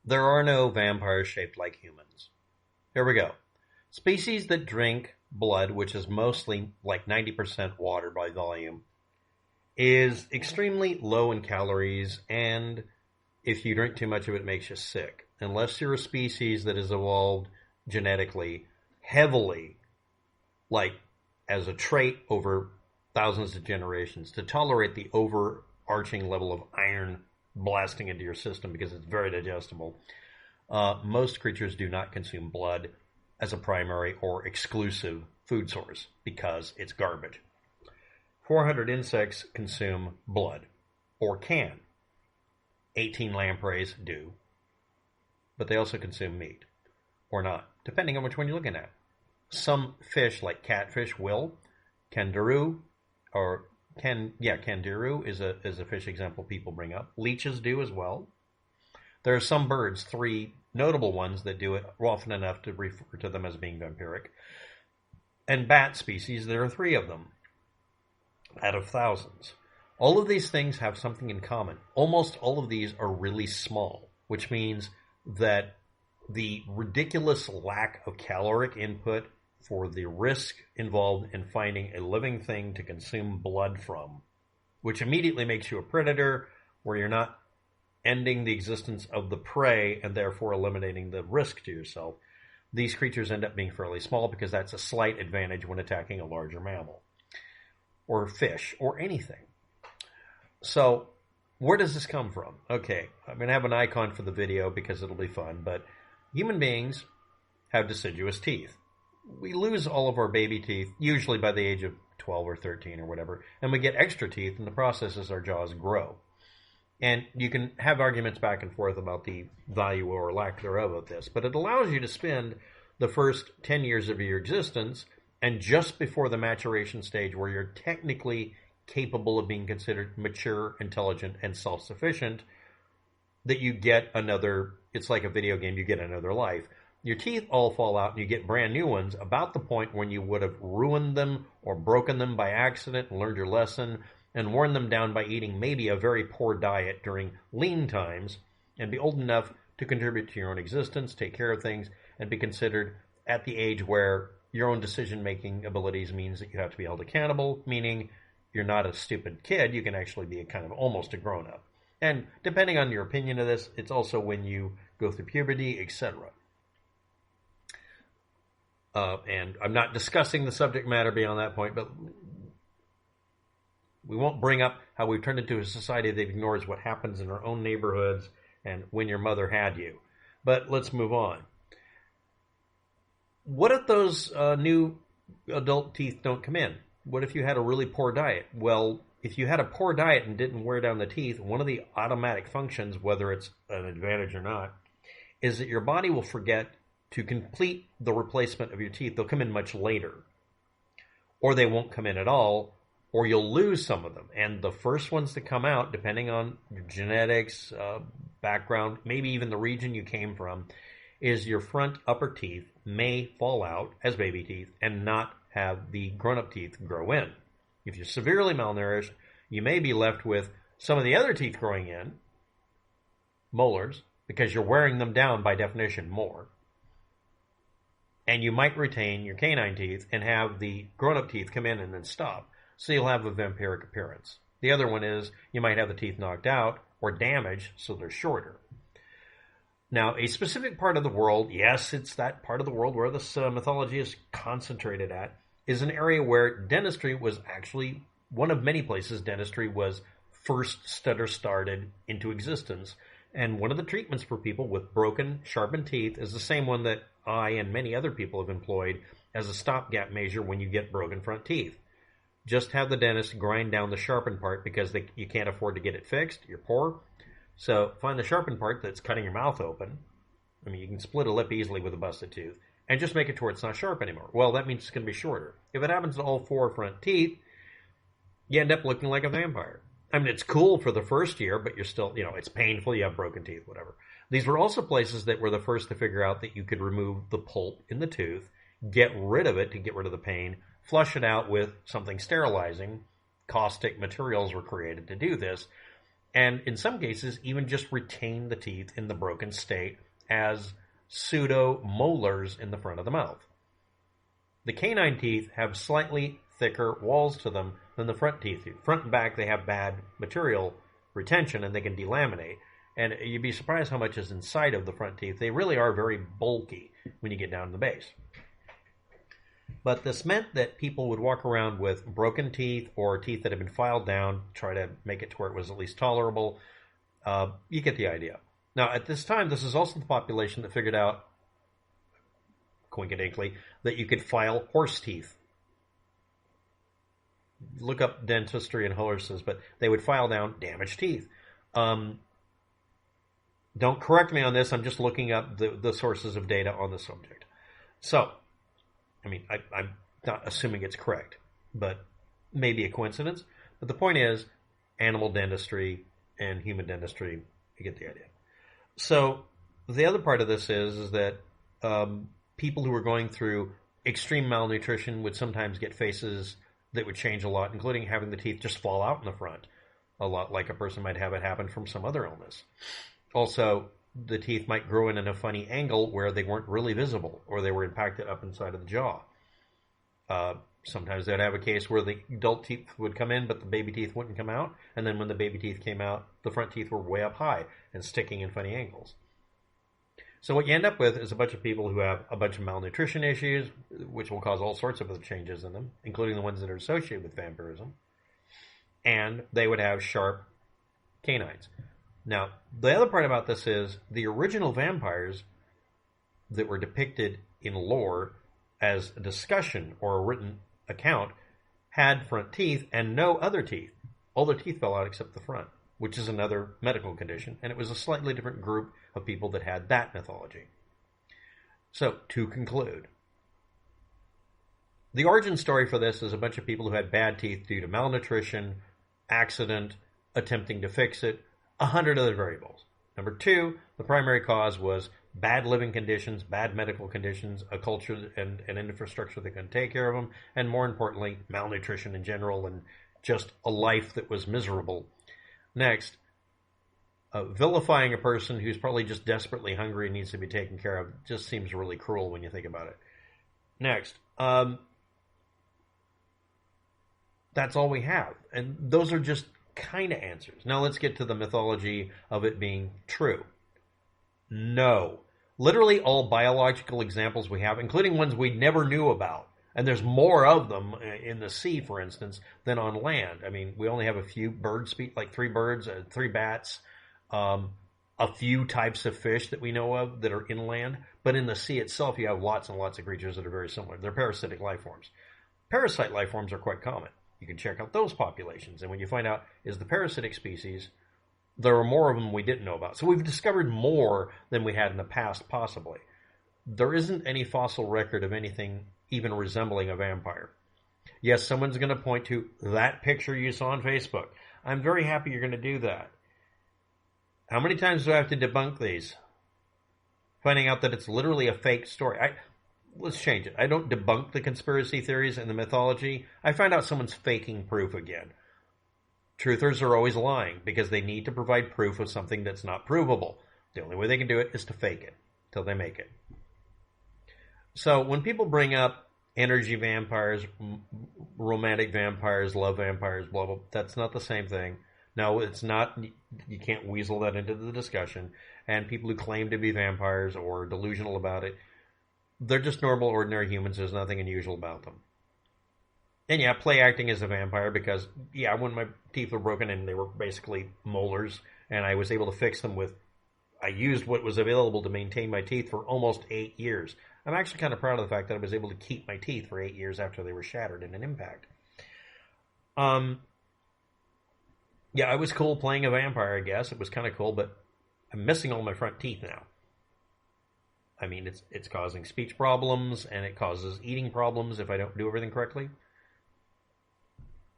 There are no vampires shaped like humans. Here we go. Species that drink blood, which is mostly like 90% water by volume, is extremely low in calories, and if you drink too much of it, it makes you sick. Unless you're a species that has evolved genetically heavily, like as a trait over thousands of generations, to tolerate the overarching level of iron blasting into your system because it's very digestible. Most creatures do not consume blood as a primary or exclusive food source because it's garbage. 400 insects consume blood, or can. 18 lampreys do, but they also consume meat, or not, depending on which one you're looking at. Some fish, like catfish, will. Candiru, candiru is a fish example people bring up. Leeches do as well. There are some birds, 3 notable ones, that do it often enough to refer to them as being vampiric. And bat species, there are 3 of them out of thousands. All of these things have something in common. Almost all of these are really small, which means that the ridiculous lack of caloric input for the risk involved in finding a living thing to consume blood from, which immediately makes you a predator, where you're not ending the existence of the prey and therefore eliminating the risk to yourself. These creatures end up being fairly small because that's a slight advantage when attacking a larger mammal or fish or anything. So where does this come from? Okay, I'm going to have an icon for the video because it'll be fun, but human beings have deciduous teeth. We lose all of our baby teeth, usually by the age of 12 or 13 or whatever, and we get extra teeth in the process as our jaws grow. And you can have arguments back and forth about the value or lack thereof of this, but it allows you to spend the first 10 years of your existence, and just before the maturation stage where you're technically capable of being considered mature, intelligent, and self-sufficient, that you get another, it's like a video game, you get another life. Your teeth all fall out and you get brand new ones about the point when you would have ruined them or broken them by accident and learned your lesson and worn them down by eating maybe a very poor diet during lean times, and be old enough to contribute to your own existence, take care of things, and be considered at the age where your own decision-making abilities means that you have to be held accountable, meaning you're not a stupid kid, you can actually be a kind of almost a grown-up. And depending on your opinion of this, it's also when you go through puberty, etc. And I'm not discussing the subject matter beyond that point, but we won't bring up how we've turned into a society that ignores what happens in our own neighborhoods and when your mother had you. But let's move on. What if those new adult teeth don't come in? What if you had a really poor diet? Well, if you had a poor diet and didn't wear down the teeth, one of the automatic functions, whether it's an advantage or not, is that your body will forget to complete the replacement of your teeth. They'll come in much later, or they won't come in at all, or you'll lose some of them. And the first ones to come out, depending on your genetics, background, maybe even the region you came from, is your front upper teeth may fall out as baby teeth and not have the grown-up teeth grow in. If you're severely malnourished, you may be left with some of the other teeth growing in, molars, because you're wearing them down by definition more. And you might retain your canine teeth and have the grown-up teeth come in and then stop. So you'll have a vampiric appearance. The other one is you might have the teeth knocked out or damaged so they're shorter. Now, a specific part of the world, yes, it's that part of the world where this mythology is concentrated at, is an area where dentistry was actually one of many places dentistry was first started into existence. And one of the treatments for people with broken, sharpened teeth is the same one that I and many other people have employed as a stopgap measure when you get broken front teeth. Just have the dentist grind down the sharpened part because you can't afford to get it fixed. You're poor. So find the sharpened part that's cutting your mouth open. I mean, you can split a lip easily with a busted tooth. And just make it to where it's not sharp anymore. Well, that means it's going to be shorter. If it happens to all 4 front teeth, you end up looking like a vampire. I mean, it's cool for the first year, but you're still, it's painful. You have broken teeth, whatever. These were also places that were the first to figure out that you could remove the pulp in the tooth, get rid of it to get rid of the pain, flush it out with something sterilizing. Caustic materials were created to do this. and in some cases even just retain the teeth in the broken state as pseudo molars in the front of the mouth. The canine teeth have slightly thicker walls to them than the front teeth do. Front and back, they have bad material retention and they can delaminate. And you'd be surprised how much is inside of the front teeth. They really are very bulky when you get down to the base. But this meant that people would walk around with broken teeth or teeth that had been filed down, try to make it to where it was at least tolerable. You get the idea. Now, at this time, this is also the population that figured out, coincidentally, that you could file horse teeth. Look up dentistry and horses, but they would file down damaged teeth. Don't correct me on this. I'm just looking up the sources of data on the subject. So, I mean, I'm not assuming it's correct, but maybe a coincidence. But the point is, animal dentistry and human dentistry, you get the idea. So the other part of this is that people who are going through extreme malnutrition would sometimes get faces that would change a lot, including having the teeth just fall out in the front, a lot like a person might have it happen from some other illness. Also, the teeth might grow in a funny angle where they weren't really visible, or they were impacted up inside of the jaw. Sometimes they'd have a case where the adult teeth would come in, but the baby teeth wouldn't come out. And then when the baby teeth came out, the front teeth were way up high and sticking in funny angles. So what you end up with is a bunch of people who have a bunch of malnutrition issues, which will cause all sorts of other changes in them, including the ones that are associated with vampirism. And they would have sharp canines. Now, the other part about this is the original vampires that were depicted in lore as a discussion or a written account had front teeth and no other teeth. All their teeth fell out except the front, which is another medical condition, and it was a slightly different group of people that had that mythology. So, to conclude, the origin story for this is a bunch of people who had bad teeth due to malnutrition, accident, attempting to fix it, 100 other variables. Number 2, the primary cause was bad living conditions, bad medical conditions, a culture and an infrastructure that couldn't take care of them, and more importantly, malnutrition in general and just a life that was miserable. Next, vilifying a person who's probably just desperately hungry and needs to be taken care of just seems really cruel when you think about it. Next, that's all we have. And those are just kind of answers. Now let's get to the mythology of it being true. No. Literally all biological examples we have, including ones we never knew about, and there's more of them in the sea, for instance, than on land. I mean, we only have a few bird like 3 birds, 3 bats, a few types of fish that we know of that are inland, but in the sea itself you have lots and lots of creatures that are very similar. They're parasitic life forms. Parasite life forms are quite common. You can check out those populations, and when you find out is the parasitic species, there are more of them we didn't know about. So we've discovered more than we had in the past, possibly. There isn't any fossil record of anything even resembling a vampire. Yes, someone's going to point to that picture you saw on Facebook. I'm very happy you're going to do that. How many times do I have to debunk these? Finding out that it's literally a fake story. Let's change it. I don't debunk the conspiracy theories and the mythology. I find out someone's faking proof again. Truthers are always lying because they need to provide proof of something that's not provable. The only way they can do it is to fake it till they make it. So when people bring up energy vampires, romantic vampires, love vampires, blah, blah, that's not the same thing. No, it's not. You can't weasel that into the discussion. And people who claim to be vampires or delusional about it, they're just normal, ordinary humans. There's nothing unusual about them. And yeah, play acting as a vampire because, yeah, when my teeth were broken and they were basically molars, and I was able to fix them I used what was available to maintain my teeth for almost 8 years. I'm actually kind of proud of the fact that I was able to keep my teeth for 8 years after they were shattered in an impact. Yeah, it was cool playing a vampire, I guess. It was kind of cool, but I'm missing all my front teeth now. I mean, it's causing speech problems, and it causes eating problems if I don't do everything correctly.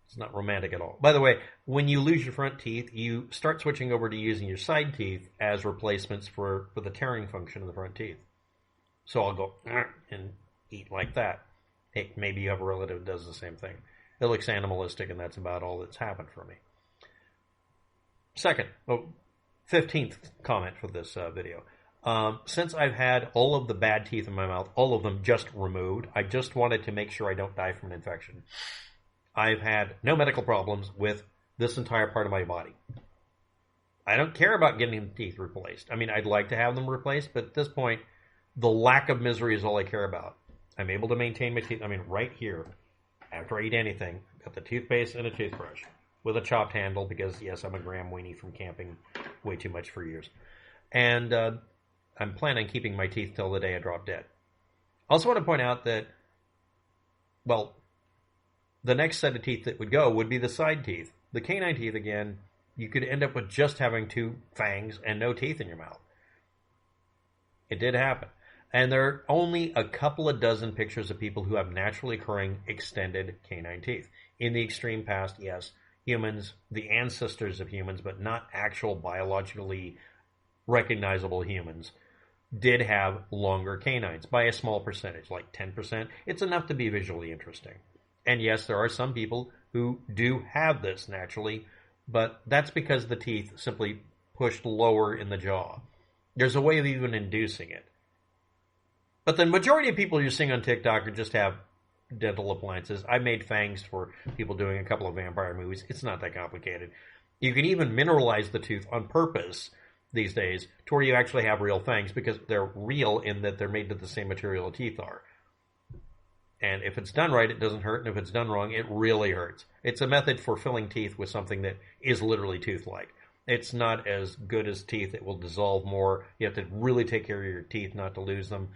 It's not romantic at all. By the way, when you lose your front teeth, you start switching over to using your side teeth as replacements for the tearing function of the front teeth. So I'll go and eat like that. Hey, maybe you have a relative that does the same thing. It looks animalistic, and that's about all that's happened for me. Second, 15th comment for this video. Since I've had all of the bad teeth in my mouth, all of them just removed, I just wanted to make sure I don't die from an infection. I've had no medical problems with this entire part of my body. I don't care about getting the teeth replaced. I mean, I'd like to have them replaced, but at this point, the lack of misery is all I care about. I'm able to maintain my teeth. I mean, right here, after I eat anything, got the toothpaste and a toothbrush with a chopped handle because, yes, I'm a Graham weenie from camping way too much for years. And I'm planning on keeping my teeth till the day I drop dead. I also want to point out that, well, the next set of teeth that would go would be the side teeth. The canine teeth, again, you could end up with just having 2 fangs and no teeth in your mouth. It did happen. And there are only a couple of dozen pictures of people who have naturally occurring extended canine teeth. In the extreme past, yes, humans, the ancestors of humans, but not actual biologically recognizable humans, did have longer canines by a small percentage, like 10%. It's enough to be visually interesting. And yes, there are some people who do have this naturally, but that's because the teeth simply pushed lower in the jaw. There's a way of even inducing it. But the majority of people you're seeing on TikTok just have dental appliances. I made fangs for people doing a couple of vampire movies. It's not that complicated. You can even mineralize the tooth on purpose these days to where you actually have real fangs because they're real in that they're made of the same material teeth are. And if it's done right, it doesn't hurt. And if it's done wrong, it really hurts. It's a method for filling teeth with something that is literally tooth-like. It's not as good as teeth. It will dissolve more. You have to really take care of your teeth not to lose them.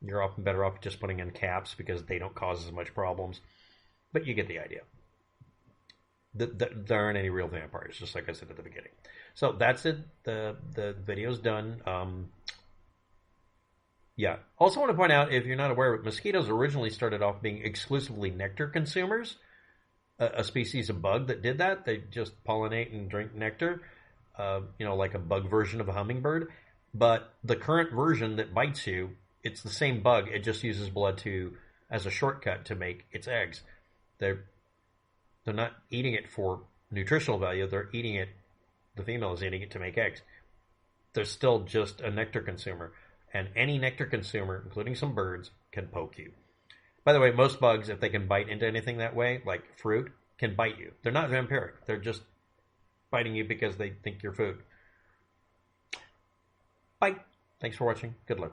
You're often better off just putting in caps because they don't cause as much problems. But you get the idea. There aren't any real vampires, just like I said at the beginning. So that's it. The video's done. Yeah. Also want to point out, if you're not aware, mosquitoes originally started off being exclusively nectar consumers. A species of bug that did that. They just pollinate and drink nectar, like a bug version of a hummingbird. But the current version that bites you, it's the same bug. It just uses blood as a shortcut to make its eggs. They're not eating it for nutritional value. They're eating it. The female is eating it to make eggs. They're still just a nectar consumer. And any nectar consumer, including some birds, can poke you. By the way, most bugs, if they can bite into anything that way, like fruit, can bite you. They're not vampiric. They're just biting you because they think you're food. Bye. Thanks for watching. Good luck.